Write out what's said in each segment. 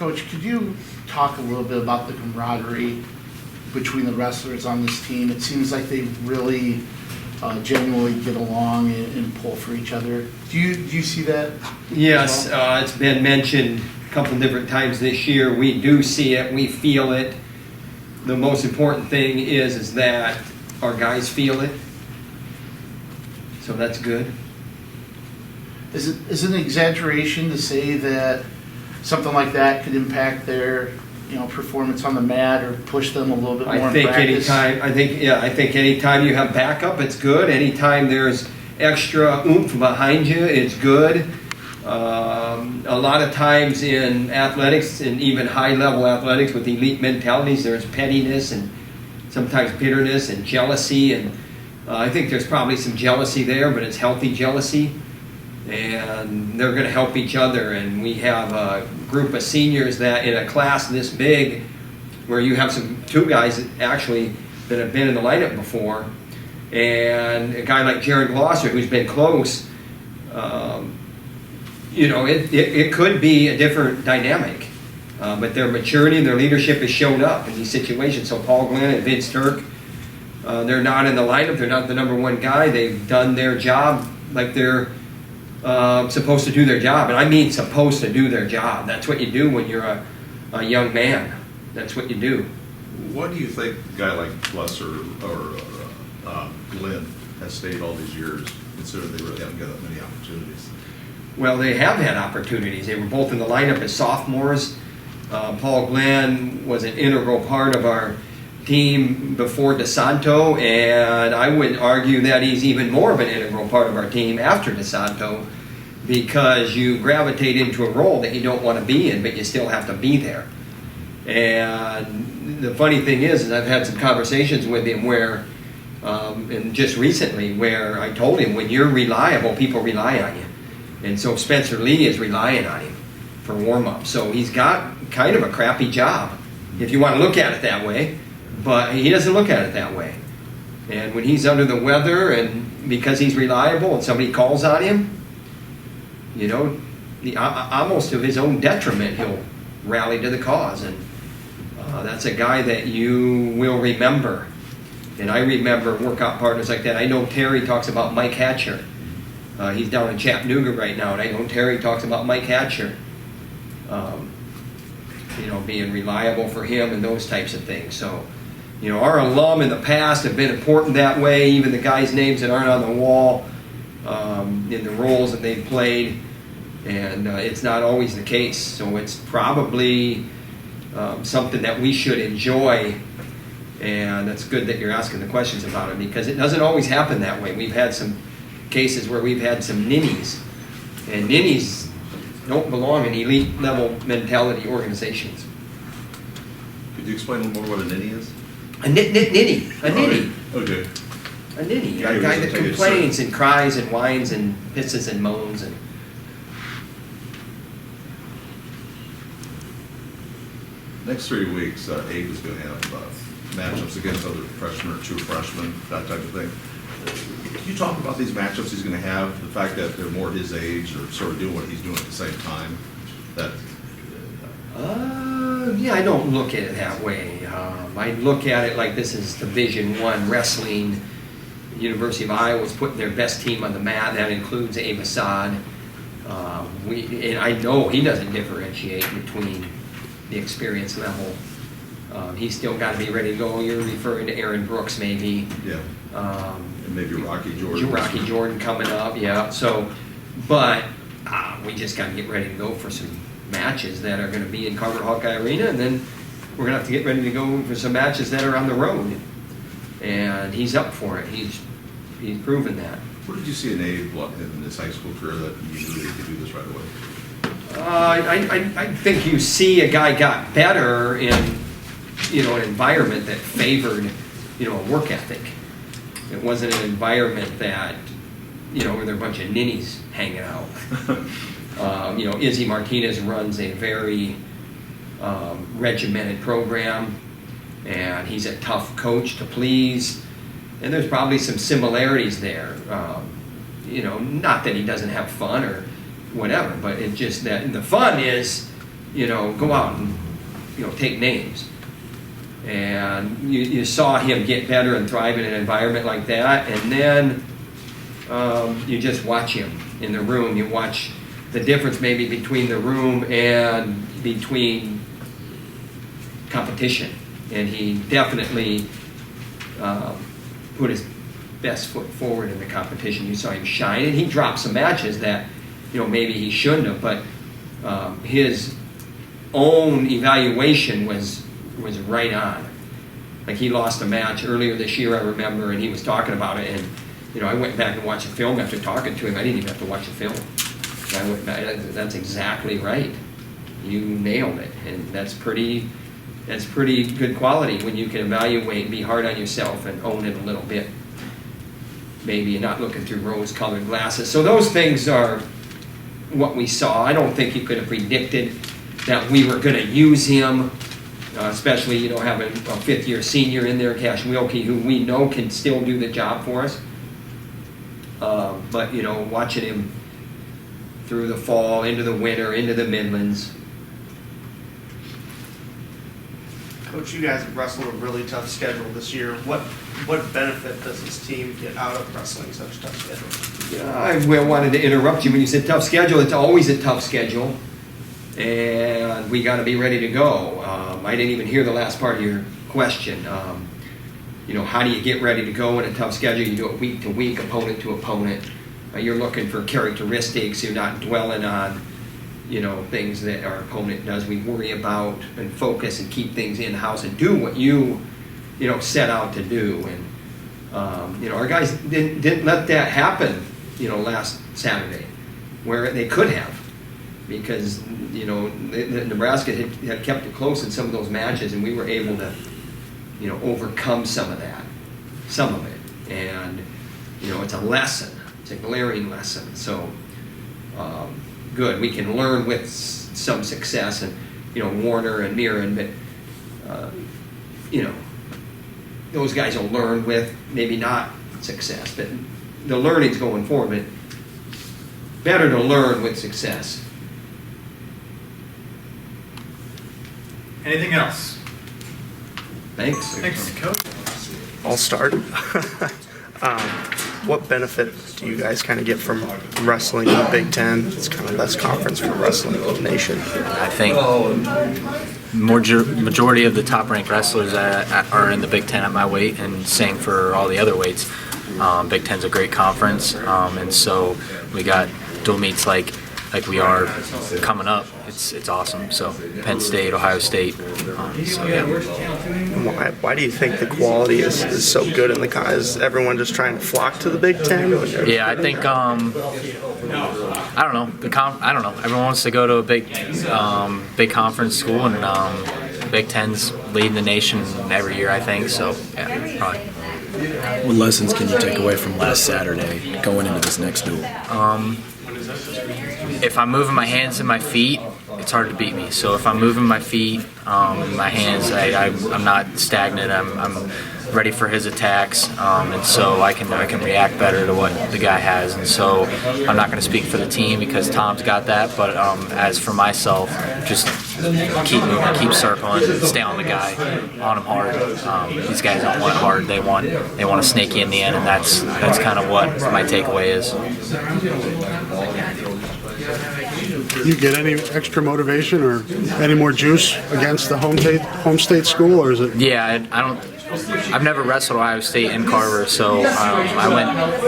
Coach, could you talk a little bit about the camaraderie between the wrestlers on this team? It seems like they really genuinely get along and pull for each other. Do you see that? Yes, well? it's been mentioned a couple different times this year. We do see it. We feel it. The most important thing is that our guys feel it. So that's good. Is it an exaggeration to say that something like that could impact their performance on the mat or push them a little bit more in practice? I think anytime you have backup, it's good. Anytime there's extra oomph behind you, it's good. A lot of times in athletics, and even high-level athletics with elite mentalities, there's pettiness and sometimes bitterness and jealousy. And I think there's probably some jealousy there, but it's healthy jealousy. And they're going to help each other. And we have a group of seniors that in a class this big, where you have two guys that have been in the lineup before, and a guy like Jared Glosser who's been close. It could be a different dynamic, but their maturity and their leadership has shown up in these situations. So Paul Glenn and Vince Turk, they're not in the lineup. They're not the number one guy. They've done their job like they're supposed to do their job. And I mean supposed to do their job. That's what you do when you're a young man. That's what you do. What do you think a guy like Glosser or Glenn has stayed all these years, considering they really haven't got that many opportunities? Well, they have had opportunities. They were both in the lineup as sophomores. Paul Glenn was an integral part of our team before DeSanto, and I would argue that he's even more of an integral part of our team after DeSanto, because you gravitate into a role that you don't want to be in, but you still have to be there. And the funny thing is I've had some conversations with him where, and just recently, where I told him, when you're reliable, people rely on you. And so Spencer Lee is relying on him for warm-up. So he's got kind of a crappy job, if you want to look at it that way. But he doesn't look at it that way. And when he's under the weather, and because he's reliable and somebody calls on him, almost to his own detriment, he'll rally to the cause. And that's a guy that you will remember. And I remember workout partners like that. I know Terry talks about Mike Hatcher. He's down in Chattanooga right now, and I know Terry talks about Mike Hatcher, being reliable for him and those types of things. So, our alum in the past have been important that way, even the guys' names that aren't on the wall, in the roles that they've played, and it's not always the case. So it's probably something that we should enjoy, and it's good that you're asking the questions about it, because it doesn't always happen that way. We've had some cases where we've had some ninnies, and ninnies don't belong in elite level mentality organizations. Could you explain a little more what a ninny is? A ninny. Okay. A ninny. Yeah, A guy that complains and cries and whines and pisses and moans. And next 3 weeks, Abe is going to have matchups against other freshmen or true freshmen, that type of thing. Can you talk about these matchups he's going to have? The fact that they're more his age, or sort of doing what he's doing at the same time. I don't look at it that way. I look at it like this is Division I wrestling. The University of Iowa's putting their best team on the mat. That includes Abe Assad. And I know he doesn't differentiate between the experience level. He's still got to be ready to go. You're referring to Aaron Brooks, maybe. Yeah. And maybe Rocky Jordan. Rocky Jordan coming up, yeah. So, but we just got to get ready to go for some matches that are going to be in Carver Hawkeye Arena, and then we're going to have to get ready to go for some matches that are on the road. And he's up for it. He's proven that. What did you see in Abe in his high school career that you knew he could do this right away? I think you see a guy got better in an environment that favored a work ethic. It wasn't an environment that where there are a bunch of ninnies hanging out. Izzy Martinez runs a very regimented program, and he's a tough coach to please. And there's probably some similarities there. Not that he doesn't have fun or whatever, but it's just that the fun is go out and, take names. And you saw him get better and thrive in an environment like that. And then you just watch him in the room. You watch the difference maybe between the room and between competition. And he definitely put his best foot forward in the competition. You saw him shine, and he dropped some matches that maybe he shouldn't have, but his own evaluation was right on. Like, he lost a match earlier this year, I remember, and he was talking about it, and I went back and watched the film after talking to him. I didn't even have to watch the film. I went back, that's exactly right. You nailed it, and that's pretty good quality when you can evaluate and be hard on yourself and own it a little bit. Maybe you're not looking through rose-colored glasses. So those things are what we saw. I don't think you could have predicted that we were going to use him, especially having a fifth-year senior in there, Cash Wilkie, who we know can still do the job for us. But watching him through the fall, into the winter, into the Midlands. Coach, you guys have wrestled a really tough schedule this year. What benefit does this team get out of wrestling such a tough schedule? Yeah, I wanted to interrupt you when you said tough schedule. It's always a tough schedule, and we got to be ready to go. I didn't even hear the last part of your question. How do you get ready to go in a tough schedule? You do it week to week, opponent to opponent. You're looking for characteristics. You're not dwelling on things that our opponent does. We worry about and focus and keep things in-house and do what you set out to do. And our guys didn't let that happen last Saturday, where they could have, because Nebraska had kept it close in some of those matches, and we were able to overcome some of it. And it's a lesson. It's a glaring lesson. So good. We can learn with some success, and Warner and Mirren, but those guys will learn with maybe not success, but the learning's going forward. But better to learn with success. Anything else? Thanks. Thanks, Coach. I'll start. What benefit do you guys kind of get from wrestling in the Big Ten? It's kind of the best conference for wrestling in the nation. I think majority of the top-ranked wrestlers are in the Big Ten at my weight, and same for all the other weights. Big Ten's a great conference, and so we got dual meets like we are coming up. It's awesome. So Penn State, Ohio State. So yeah. Why do you think the quality is so good in the con? Is everyone just trying to flock to the Big Ten? Yeah, I think I don't know. I don't know. Everyone wants to go to a big conference school, and Big Ten's leading the nation every year, I think. So yeah, probably. What lessons can you take away from last Saturday going into this next duel? If I'm moving my hands and my feet, it's hard to beat me. So if I'm moving my feet, my hands, I'm not stagnant. I'm ready for his attacks, and so I can react better to what the guy has. And so I'm not going to speak for the team because Tom's got that. But as for myself, just keep moving, keep circling, stay on the guy, on him hard. These guys don't want hard; they want to snake you in the end, and that's kind of what my takeaway is. You get any extra motivation or any more juice against the home state school, or is it? Yeah, I've never wrestled Ohio State in Carver, so I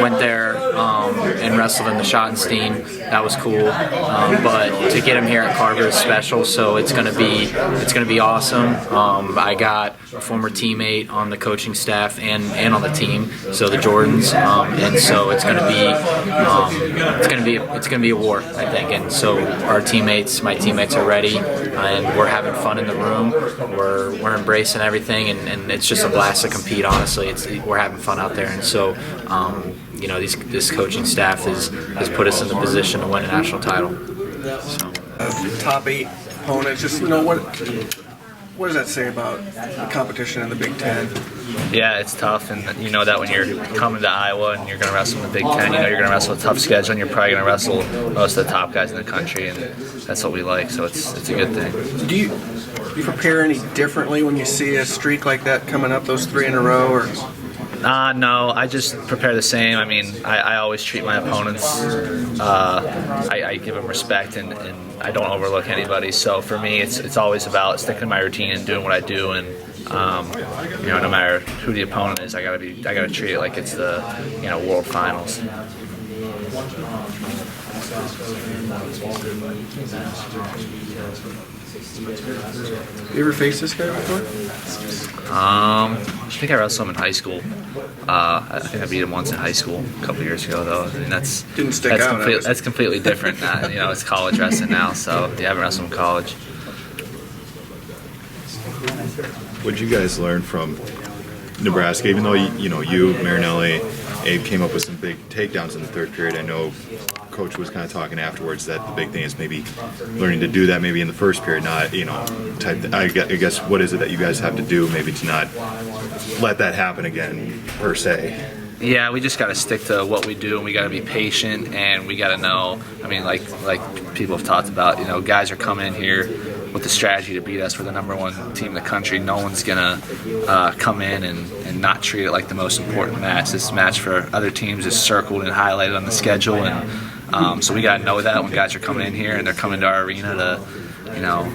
went there and wrestled in the Schottenstein. That was cool, but to get him here at Carver is special. So it's gonna be awesome. I got a former teammate on the coaching staff and on the team, so the Jordans, and so it's gonna be a war, I think. And so my teammates are ready, and we're having fun in the room. We're embracing everything, and it's just a blast to compete. Honestly, we're having fun out there, and so this coaching staff has put us in the position to win a national title. So. Top 8 opponents. Just What does that say about the competition in the Big Ten? Yeah, it's tough, and you know that when you're coming to Iowa and you're going to wrestle in the Big Ten, you know you're going to wrestle a tough schedule, and you're probably going to wrestle most of the top guys in the country, and that's what we like. So it's a good thing. Do you prepare any differently when you see a streak like that coming up, those 3 in a row, or? No, I just prepare the same. I mean, I always treat my opponents. I give them respect, and I don't overlook anybody. So for me, it's always about sticking to my routine and doing what I do. And you know, no matter who the opponent is, I gotta treat it like it's the world finals. You ever faced this guy before? I think I wrestled him in high school. I think I beat him once in high school a couple years ago, though. I mean, that's completely different. It's college wrestling now, so you haven't wrestled in college. What did you guys learn from Nebraska? Even though you, Marinelli, Abe came up with some big takedowns in the third period. I know Coach was kind of talking afterwards that the big thing is maybe learning to do that maybe in the first period, not I guess what is it that you guys have to do maybe to not let that happen again per se? Yeah, we just got to stick to what we do, and we got to be patient, and we got to know. I mean, like people have talked about, guys are coming in here with the strategy to beat us. We're the #1 team in the country. No one's gonna come in and not treat it like the most important match. This match for other teams is circled and highlighted on the schedule, and so we got to know that when guys are coming in here and they're coming to our arena to.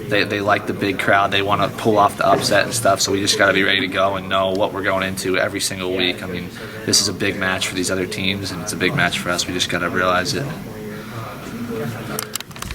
They like the big crowd. They want to pull off the upset and stuff. So we just got to be ready to go and know what we're going into every single week. I mean, this is a big match for these other teams, and it's a big match for us. We just got to realize it.